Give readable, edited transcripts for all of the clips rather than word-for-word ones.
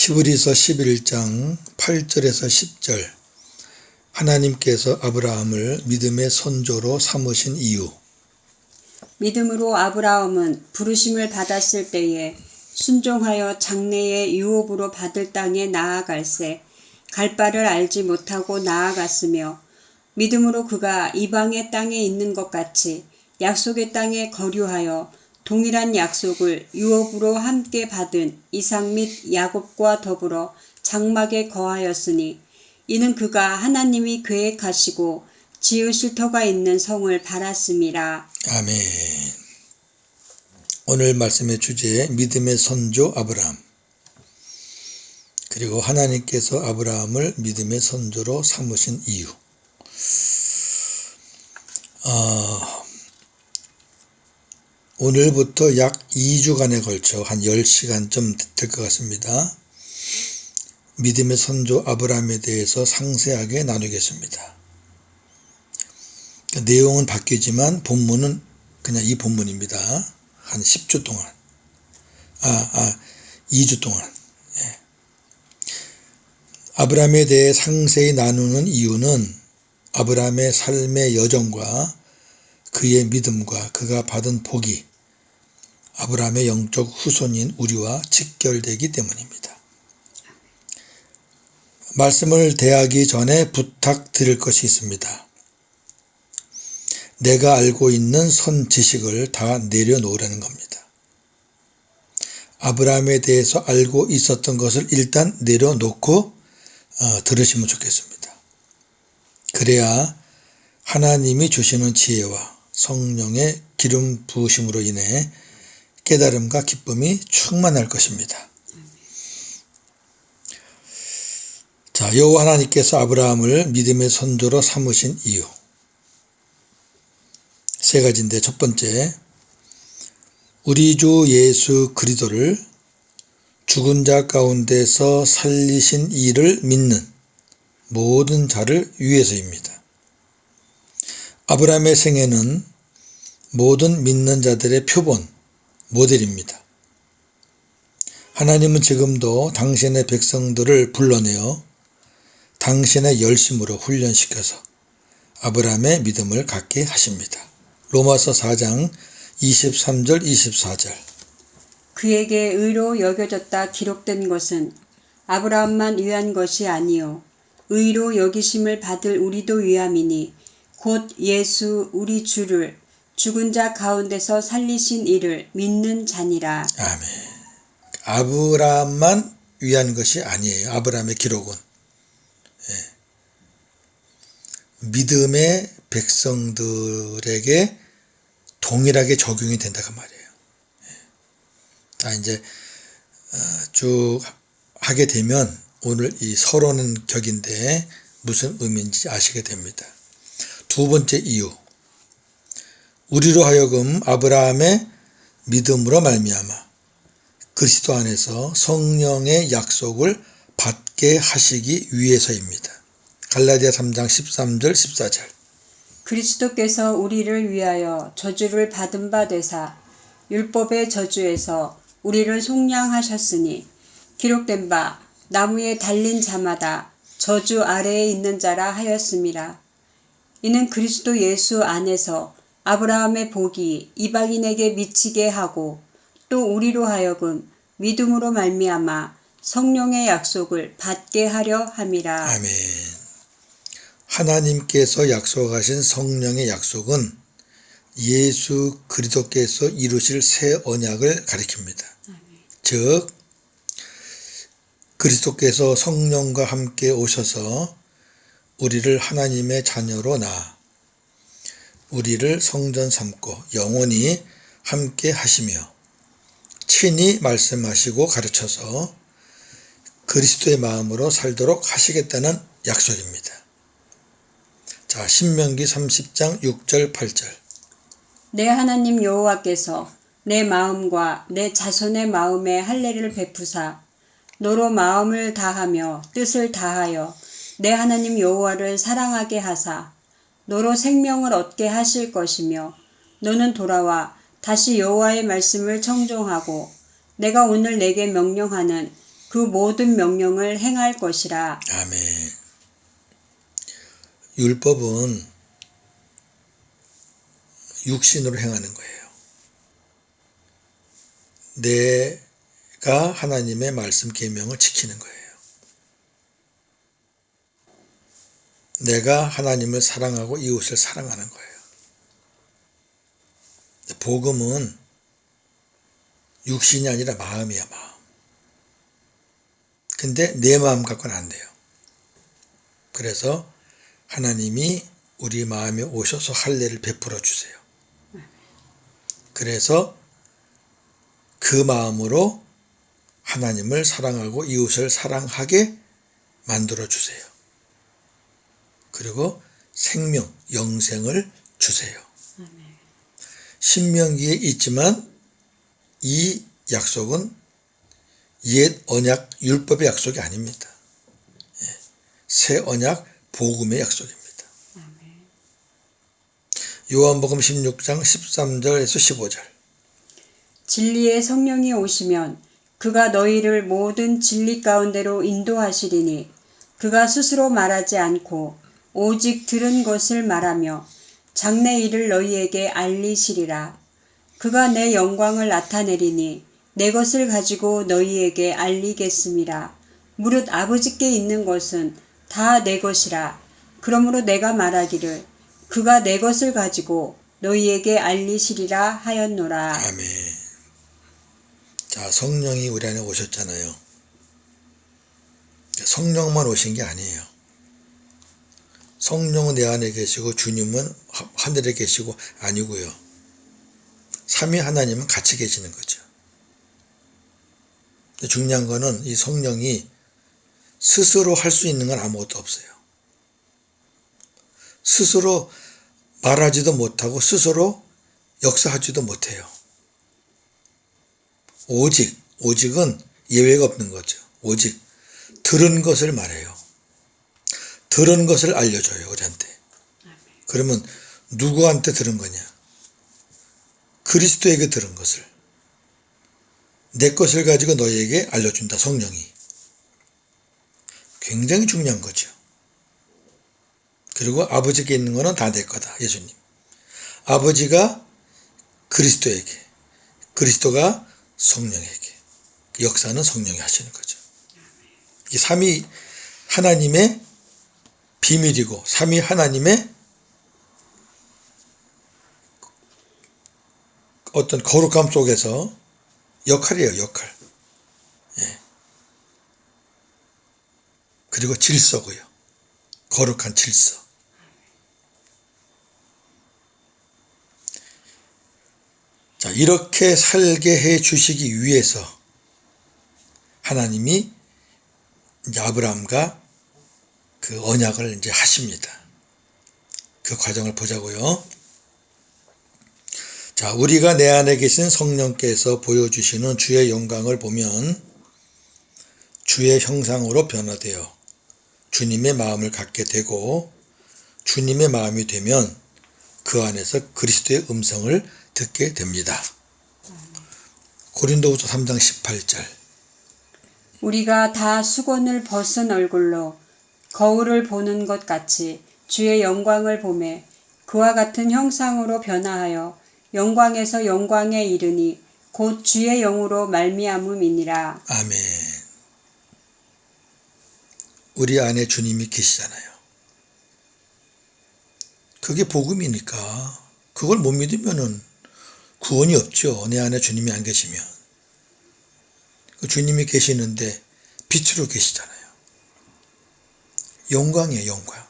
히브리서 11장 8절에서 10절. 하나님께서 아브라함을 믿음의 선조로 삼으신 이유. 믿음으로 아브라함은 부르심을 받았을 때에 순종하여 장래의 유업으로 받을 땅에 나아갈새 갈 바를 알지 못하고 나아갔으며, 믿음으로 그가 이방의 땅에 있는 것 같이 약속의 땅에 거류하여 동일한 약속을 유업으로 함께 받은 이삭 및 야곱과 더불어 장막에 거하였으니, 이는 그가 하나님이 계획하시고 지으실 터가 있는 성을 바랐음이라. 아멘. 오늘 말씀의 주제, 믿음의 선조 아브라함. 그리고 하나님께서 아브라함을 믿음의 선조로 삼으신 이유. 오늘부터 약 2주간에 걸쳐 한 10시간쯤 될 것 같습니다. 믿음의 선조 아브라함에 대해서 상세하게 나누겠습니다. 내용은 바뀌지만 본문은 그냥 이 본문입니다. 한 10주 동안. 2주 동안. 예. 아브라함에 대해 상세히 나누는 이유는 아브라함의 삶의 여정과 그의 믿음과 그가 받은 복이 아브라함의 영적 후손인 우리와 직결되기 때문입니다. 말씀을 대하기 전에 부탁드릴 것이 있습니다. 내가 알고 있는 선 지식을 다 내려놓으라는 겁니다. 아브라함에 대해서 알고 있었던 것을 일단 내려놓고 들으시면 좋겠습니다. 그래야 하나님이 주시는 지혜와 성령의 기름 부으심으로 인해 깨달음과 기쁨이 충만할 것입니다. 자, 여호와 하나님께서 아브라함을 믿음의 선조로 삼으신 이유. 세 가지인데, 첫 번째, 우리 주 예수 그리스도를 죽은 자 가운데서 살리신 이를 믿는 모든 자를 위해서입니다. 아브라함의 생애는 모든 믿는 자들의 표본, 모델입니다. 하나님은 지금도 당신의 백성들을 불러내어 당신의 열심으로 훈련시켜서 아브라함의 믿음을 갖게 하십니다. 로마서 4장 23절 24절. 그에게 의로 여겨졌다 기록된 것은 아브라함만 위한 것이 아니요 의로 여기심을 받을 우리도 위함이니, 곧 예수 우리 주를 죽은 자 가운데서 살리신 이를 믿는 자니라. 아멘. 아브라함만 위한 것이 아니에요. 아브라함의 기록은 믿음의 백성들에게 동일하게 적용이 된다고 말이에요. 자, 이제 쭉 하게 되면 오늘 이 서론은 격인데 무슨 의미인지 아시게 됩니다. 두 번째 이유. 우리로 하여금 아브라함의 믿음으로 말미암아 그리스도 안에서 성령의 약속을 받게 하시기 위해서입니다. 갈라디아 3장 13절 14절. 그리스도께서 우리를 위하여 저주를 받은 바 되사 율법의 저주에서 우리를 속량하셨으니, 기록된 바 나무에 달린 자마다 저주 아래에 있는 자라 하였음이라. 이는 그리스도 예수 안에서 아브라함의 복이 이방인에게 미치게 하고, 또 우리로 하여금 믿음으로 말미암아 성령의 약속을 받게 하려 함이라. 아멘. 하나님께서 약속하신 성령의 약속은 예수 그리스도께서 이루실 새 언약을 가리킵니다. 즉 그리스도께서 성령과 함께 오셔서 우리를 하나님의 자녀로 낳아 우리를 성전 삼고 영원히 함께 하시며 친히 말씀하시고 가르쳐서 그리스도의 마음으로 살도록 하시겠다는 약속입니다. 자, 신명기 30장 6절 8절. 내 하나님 여호와께서 내 마음과 내 자손의 마음에 할례를 베푸사 너로 마음을 다하며 뜻을 다하여 내 하나님 여호와를 사랑하게 하사 너로 생명을 얻게 하실 것이며, 너는 돌아와 다시 여호와의 말씀을 청종하고 내가 오늘 내게 명령하는 그 모든 명령을 행할 것이라. 아멘. 율법은 육신으로 행하는 거예요. 내가 하나님의 말씀 계명을 지키는 거예요. 내가 하나님을 사랑하고 이웃을 사랑하는 거예요. 복음은 육신이 아니라 마음이야, 마음. 근데 내 마음 갖고는 안 돼요. 그래서 하나님이 우리 마음에 오셔서 할례를 베풀어 주세요. 그래서 그 마음으로 하나님을 사랑하고 이웃을 사랑하게 만들어 주세요. 그리고 생명, 영생을 주세요. 신명기에 있지만 이 약속은 옛 언약 율법의 약속이 아닙니다. 새 언약 복음의 약속입니다. 요한복음 16장 13절에서 15절. 진리의 성령이 오시면 그가 너희를 모든 진리 가운데로 인도하시리니 그가 스스로 말하지 않고 오직 들은 것을 말하며 장래 일을 너희에게 알리시리라. 그가 내 영광을 나타내리니 내 것을 가지고 너희에게 알리겠음이라. 무릇 아버지께 있는 것은 다 내 것이라. 그러므로 내가 말하기를 그가 내 것을 가지고 너희에게 알리시리라 하였노라. 아멘. 자, 성령이 우리 안에 오셨잖아요. 성령만 오신 게 아니에요. 성령은 내 안에 계시고 주님은 하늘에 계시고 아니고요. 삼위 하나님은 같이 계시는 거죠. 중요한 거는 이 성령이 스스로 할 수 있는 건 아무것도 없어요. 스스로 말하지도 못하고 스스로 역사하지도 못해요. 오직은 예외가 없는 거죠. 오직 들은 것을 말해요. 들은 것을 알려줘요, 우리한테. 그러면 누구한테 들은 거냐? 그리스도에게 들은 것을. 내 것을 가지고 너희에게 알려준다, 성령이. 굉장히 중요한 거죠. 그리고 아버지께 있는 거는 다 내 거다, 예수님. 아버지가 그리스도에게, 그리스도가 성령에게. 그 역사는 성령이 하시는 거죠. 이 삼위 하나님의 비밀이고 삼위 하나님의 어떤 거룩함 속에서 역할이에요, 역할. 예. 그리고 질서고요. 거룩한 질서. 자, 이렇게 살게 해 주시기 위해서 하나님이 이제 아브라함과 그 언약을 이제 하십니다. 그 과정을 보자고요. 자, 우리가 내 안에 계신 성령께서 보여주시는 주의 영광을 보면 주의 형상으로 변화되어 주님의 마음을 갖게 되고 주님의 마음이 되면 그 안에서 그리스도의 음성을 듣게 됩니다. 고린도후서 3장 18절. 우리가 다 수건을 벗은 얼굴로 거울을 보는 것 같이 주의 영광을 보매 그와 같은 형상으로 변화하여 영광에서 영광에 이르니 곧 주의 영으로 말미암음이니라. 아멘. 우리 안에 주님이 계시잖아요. 그게 복음이니까 그걸 못 믿으면은 구원이 없죠. 내 안에 주님이 안 계시면. 그 주님이 계시는데 빛으로 계시잖아요. 영광이에요, 영광.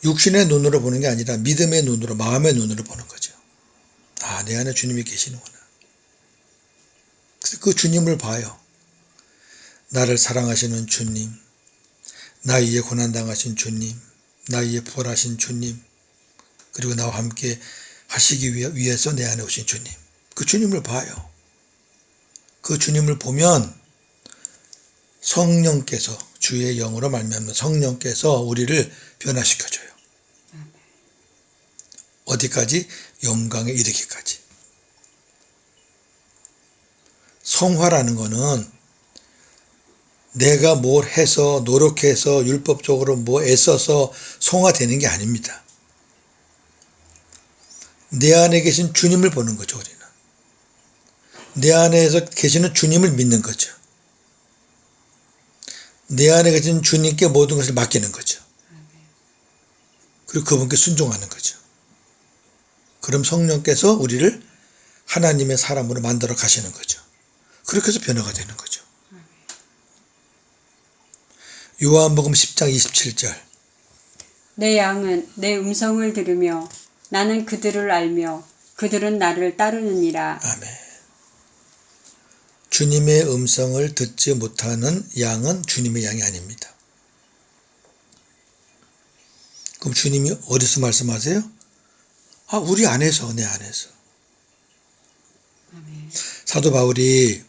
육신의 눈으로 보는 게 아니라 믿음의 눈으로, 마음의 눈으로 보는 거죠. 아, 내 안에 주님이 계시는구나. 그래서 그 주님을 봐요. 나를 사랑하시는 주님, 나 위에 고난당하신 주님, 나 위에 부활하신 주님, 그리고 나와 함께 하시기 위해서 내 안에 오신 주님. 그 주님을 봐요. 그 주님을 보면 성령께서, 주의 영으로 말미암는 성령께서 우리를 변화시켜줘요. 어디까지? 영광에 이르기까지. 성화라는 거는 내가 뭘 해서 노력해서 율법적으로 뭐 애써서 성화되는 게 아닙니다. 내 안에 계신 주님을 보는 거죠, 우리는. 내 안에서 계시는 주님을 믿는 거죠. 내 안에 계신 주님께 모든 것을 맡기는 거죠. 그리고 그분께 순종하는 거죠. 그럼 성령께서 우리를 하나님의 사람으로 만들어 가시는 거죠. 그렇게 해서 변화가 되는 거죠. 요한복음 10장 27절. 내 양은 내 음성을 들으며 나는 그들을 알며 그들은 나를 따르느니라. 아멘. 주님의 음성을 듣지 못하는 양은 주님의 양이 아닙니다. 그럼 주님이 어디서 말씀하세요? 우리 안에서, 내 안에서. 사도 바울이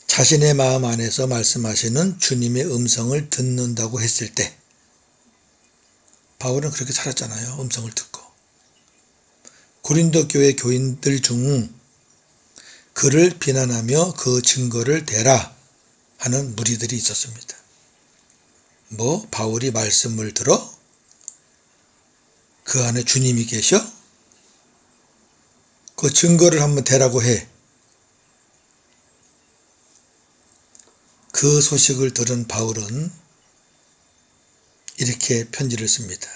자신의 마음 안에서 말씀하시는 주님의 음성을 듣는다고 했을 때 바울은 그렇게 살았잖아요. 음성을 듣고. 고린도 교회 교인들 중 그를 비난하며 그 증거를 대라 하는 무리들이 있었습니다. 바울이 말씀을 들어? 그 안에 주님이 계셔? 그 증거를 한번 대라고 해. 그 소식을 들은 바울은 이렇게 편지를 씁니다.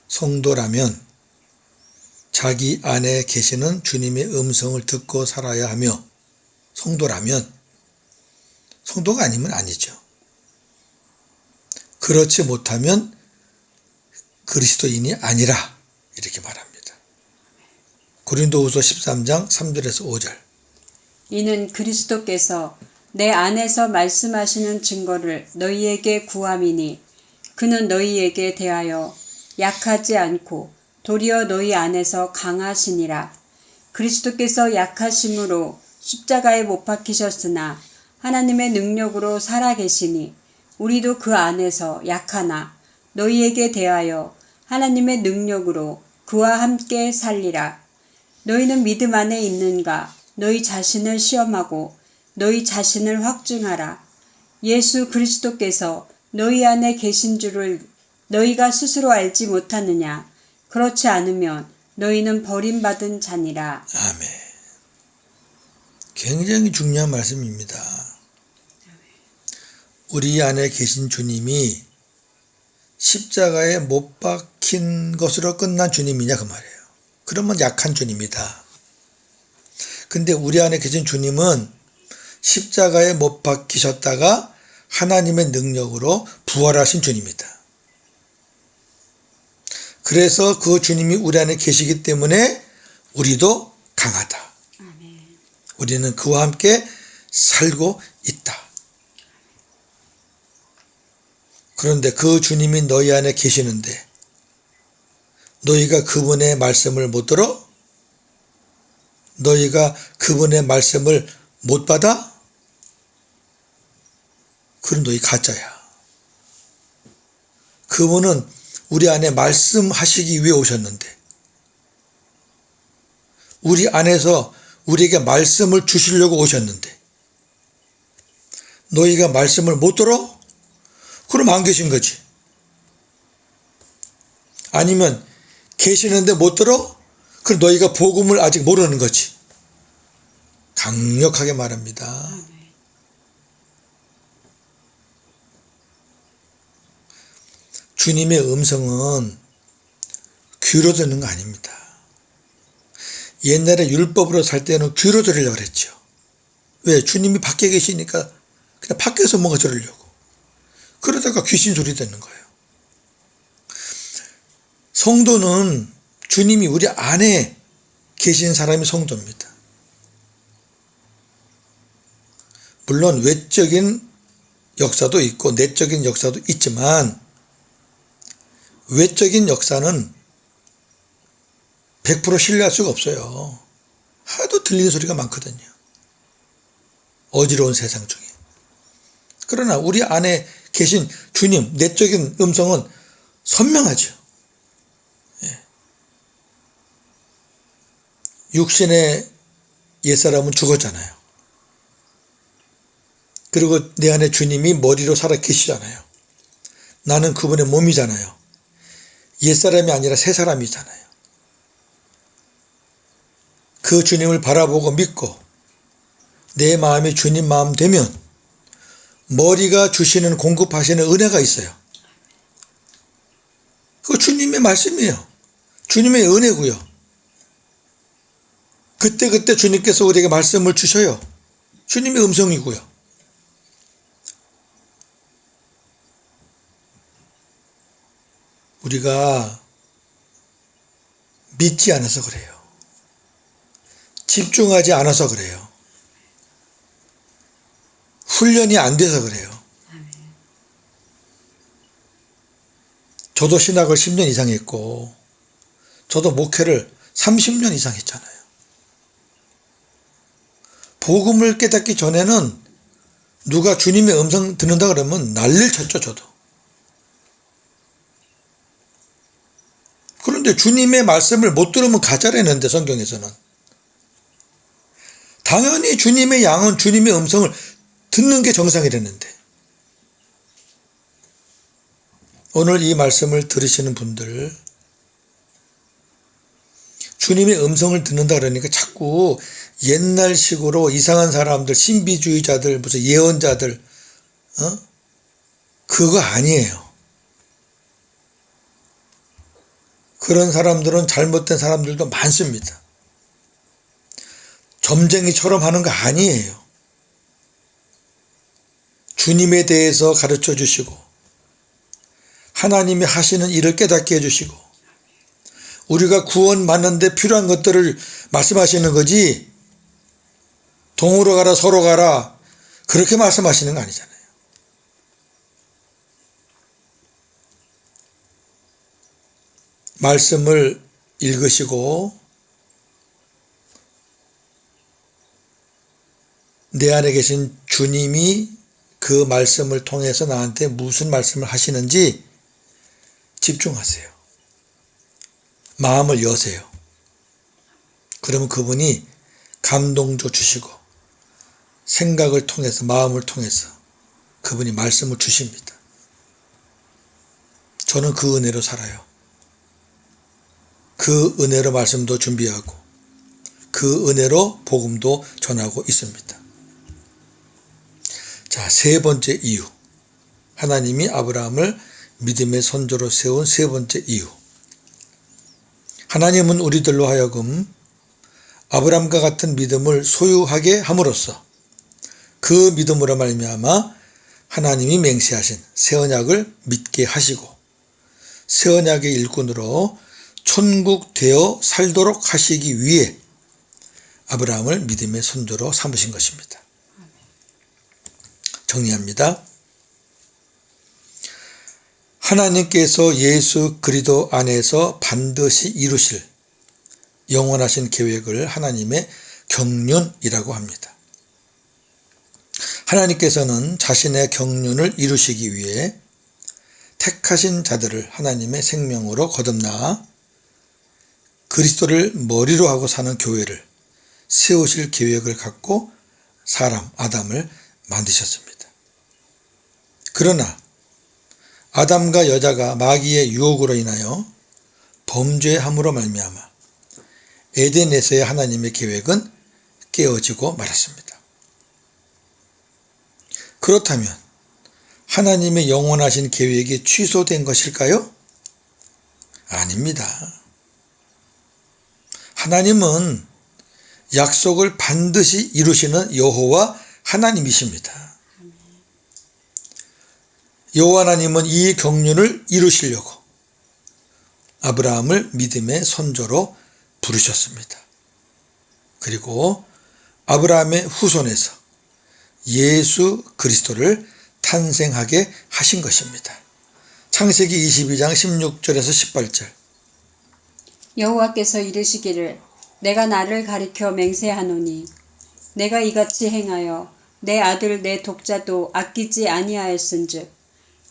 성도라면 자기 안에 계시는 주님의 음성을 듣고 살아야 하며, 성도라면, 성도가 아니면 아니죠. 그렇지 못하면 그리스도인이 아니라 이렇게 말합니다. 고린도후서 13장 3절에서 5절. 이는 그리스도께서 내 안에서 말씀하시는 증거를 너희에게 구함이니 그는 너희에게 대하여 약하지 않고 도리어 너희 안에서 강하시니라. 그리스도께서 약하심으로 십자가에 못 박히셨으나 하나님의 능력으로 살아계시니 우리도 그 안에서 약하나 너희에게 대하여 하나님의 능력으로 그와 함께 살리라. 너희는 믿음 안에 있는가? 너희 자신을 시험하고 너희 자신을 확증하라. 예수 그리스도께서 너희 안에 계신 줄을 너희가 스스로 알지 못하느냐? 그렇지 않으면 너희는 버림받은 자니라. 아멘. 굉장히 중요한 말씀입니다. 우리 안에 계신 주님이 십자가에 못 박힌 것으로 끝난 주님이냐 그 말이에요. 그러면 약한 주님이다. 근데 우리 안에 계신 주님은 십자가에 못 박히셨다가 하나님의 능력으로 부활하신 주님이다. 그래서 그 주님이 우리 안에 계시기 때문에 우리도 강하다. 우리는 그와 함께 살고 있다. 그런데 그 주님이 너희 안에 계시는데 너희가 그분의 말씀을 못 들어? 너희가 그분의 말씀을 못 받아? 그럼 너희 가짜야. 그분은 우리 안에 말씀하시기 위해 오셨는데 우리 안에서 우리에게 말씀을 주시려고 오셨는데 너희가 말씀을 못 들어? 그럼 안 계신 거지. 아니면 계시는데 못 들어? 그럼 너희가 복음을 아직 모르는 거지. 강력하게 말합니다. 주님의 음성은 귀로 듣는 거 아닙니다. 옛날에 율법으로 살 때는 귀로 들으려고 그랬죠. 왜? 주님이 밖에 계시니까 그냥 밖에서 뭔가 들으려고. 그러다가 귀신 소리 듣는 거예요. 성도는 주님이 우리 안에 계신 사람이 성도입니다. 물론 외적인 역사도 있고 내적인 역사도 있지만 외적인 역사는 100% 신뢰할 수가 없어요. 하도 들리는 소리가 많거든요. 어지러운 세상 중에. 그러나 우리 안에 계신 주님, 내적인 음성은 선명하죠. 육신의 옛사람은 죽었잖아요. 그리고 내 안에 주님이 머리로 살아 계시잖아요. 나는 그분의 몸이잖아요. 옛사람이 아니라 새 사람이잖아요. 그 주님을 바라보고 믿고 내 마음이 주님 마음 되면 머리가 주시는 공급하시는 은혜가 있어요. 그거 주님의 말씀이에요. 주님의 은혜고요. 그때 주님께서 우리에게 말씀을 주셔요. 주님의 음성이고요. 우리가 믿지 않아서 그래요. 집중하지 않아서 그래요. 훈련이 안 돼서 그래요. 저도 신학을 10년 이상 했고 저도 목회를 30년 이상 했잖아요. 복음을 깨닫기 전에는 누가 주님의 음성 듣는다 그러면 난리를 쳤죠. 저도. 그런데 주님의 말씀을 못 들으면 가짜라는데 성경에서는. 당연히 주님의 양은 주님의 음성을 듣는 게 정상이라는데. 오늘 이 말씀을 들으시는 분들 주님의 음성을 듣는다 그러니까 자꾸 옛날식으로 이상한 사람들, 신비주의자들, 무슨 예언자들 그거 아니에요. 그런 사람들은 잘못된 사람들도 많습니다. 점쟁이처럼 하는 거 아니에요. 주님에 대해서 가르쳐 주시고 하나님이 하시는 일을 깨닫게 해주시고 우리가 구원받는데 필요한 것들을 말씀하시는 거지 동으로 가라 서로 가라 그렇게 말씀하시는 거 아니잖아요. 말씀을 읽으시고 내 안에 계신 주님이 그 말씀을 통해서 나한테 무슨 말씀을 하시는지 집중하세요. 마음을 여세요. 그러면 그분이 감동도 주시고 생각을 통해서 마음을 통해서 그분이 말씀을 주십니다. 저는 그 은혜로 살아요. 그 은혜로 말씀도 준비하고 그 은혜로 복음도 전하고 있습니다. 자, 세 번째 이유. 하나님이 아브라함을 믿음의 선조로 세운 세 번째 이유. 하나님은 우리들로 하여금 아브라함과 같은 믿음을 소유하게 함으로써 그 믿음으로 말미암아 하나님이 맹세하신 새 언약을 믿게 하시고 새 언약의 일꾼으로 천국 되어 살도록 하시기 위해 아브라함을 믿음의 선조로 삼으신 것입니다. 정리합니다. 하나님께서 예수 그리스도 안에서 반드시 이루실 영원하신 계획을 하나님의 경륜이라고 합니다. 하나님께서는 자신의 경륜을 이루시기 위해 택하신 자들을 하나님의 생명으로 거듭나 그리스도를 머리로 하고 사는 교회를 세우실 계획을 갖고 사람 아담을 만드셨습니다. 그러나 아담과 여자가 마귀의 유혹으로 인하여 범죄함으로 말미암아 에덴에서의 하나님의 계획은 깨어지고 말았습니다. 그렇다면 하나님의 영원하신 계획이 취소된 것일까요? 아닙니다. 하나님은 약속을 반드시 이루시는 여호와 하나님이십니다. 여호와 하나님은 이 경륜을 이루시려고 아브라함을 믿음의 선조로 부르셨습니다. 그리고 아브라함의 후손에서 예수 그리스도를 탄생하게 하신 것입니다. 창세기 22장 16절에서 18절. 여호와께서 이르시기를 내가 나를 가리켜 맹세하노니 내가 이같이 행하여 내 아들 내 독자도 아끼지 아니하였은즉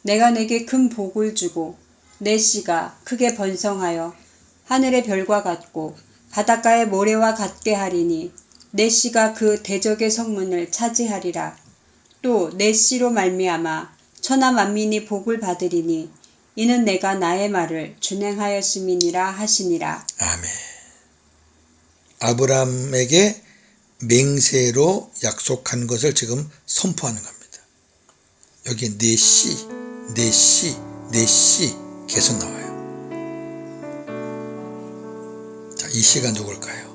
내가 내게 큰 복을 주고 내 씨가 크게 번성하여 하늘의 별과 같고 바닷가의 모래와 같게 하리니 내 씨가 그 대적의 성문을 차지하리라. 또 내 씨로 말미암아 천하 만민이 복을 받으리니 이는 내가 나의 말을 준행하였음이니라 하시니라. 아멘. 아브라함에게 맹세로 약속한 것을 지금 선포하는 겁니다. 여기 내 씨, 내 씨, 내 씨 계속 나와요. 자, 이 씨가 누굴까요?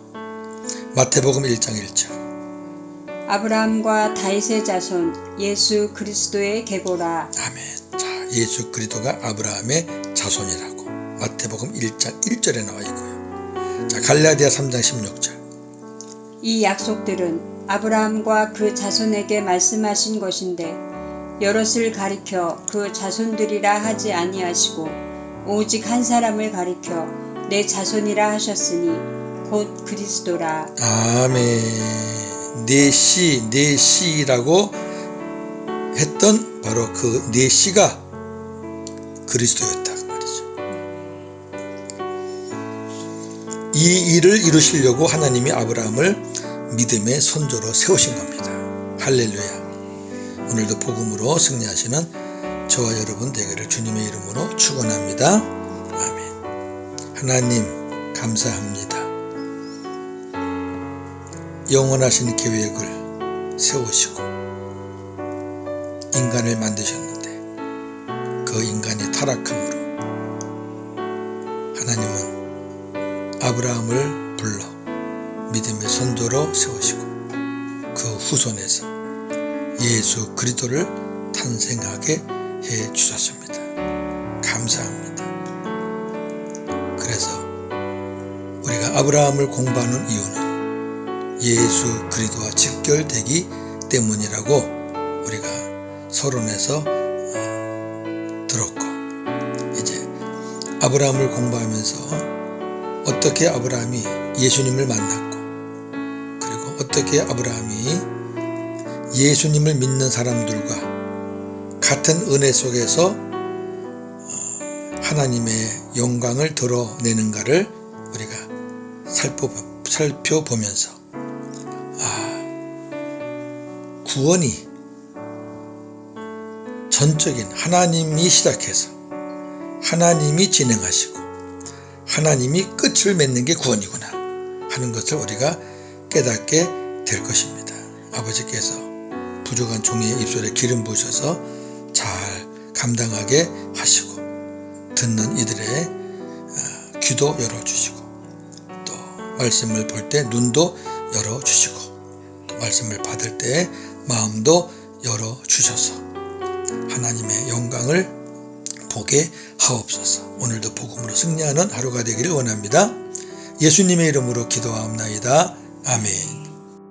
마태복음 1장 1절. 아브라함과 다윗의 자손 예수 그리스도의 계보라. 아멘. 자, 예수 그리스도가 아브라함의 자손이라고 마태복음 1장 1절에 나와 있고요. 자, 갈라디아 3장 16절. 이 약속들은 아브라함과 그 자손에게 말씀하신 것인데 여럿을 가리켜 그 자손들이라 하지 아니하시고 오직 한 사람을 가리켜 내 자손이라 하셨으니 곧 그리스도라. 아멘. 내 씨, 내 씨라고 했던 바로 그 내 씨가 그리스도였다 그 말이죠. 이 일을 이루시려고 하나님이 아브라함을 믿음의 선조로 세우신 겁니다. 할렐루야. 오늘도 복음으로 승리하시는 저와 여러분 되기를 주님의 이름으로 축원합니다. 아멘. 하나님 감사합니다. 영원하신 계획을 세우시고 인간을 만드셨는데 그 인간이 타락함으로 하나님은 아브라함을 불러 믿음의 선조로 세우시고 그 후손에서 예수 그리스도를 탄생하게 해 주셨습니다. 감사합니다. 그래서 우리가 아브라함을 공부하는 이유는 예수 그리스도와 직결되기 때문이라고 우리가 서론에서 들었고, 이제 아브라함을 공부하면서 어떻게 아브라함이 예수님을 만났고, 그리고 어떻게 아브라함이 예수님을 믿는 사람들과 같은 은혜 속에서 하나님의 영광을 드러내는가를 우리가 살펴보면서 구원이 전적인 하나님이 시작해서 하나님이 진행하시고 하나님이 끝을 맺는 게 구원이구나 하는 것을 우리가 깨닫게 될 것입니다. 아버지께서 부족한 종의 입술에 기름 부으셔서 잘 감당하게 하시고 듣는 이들의 귀도 열어주시고 또 말씀을 볼 때 눈도 열어주시고 또 말씀을 받을 때 마음도 열어주셔서 하나님의 영광을 보게 하옵소서. 오늘도 복음으로 승리하는 하루가 되기를 원합니다. 예수님의 이름으로 기도하옵나이다. 아멘.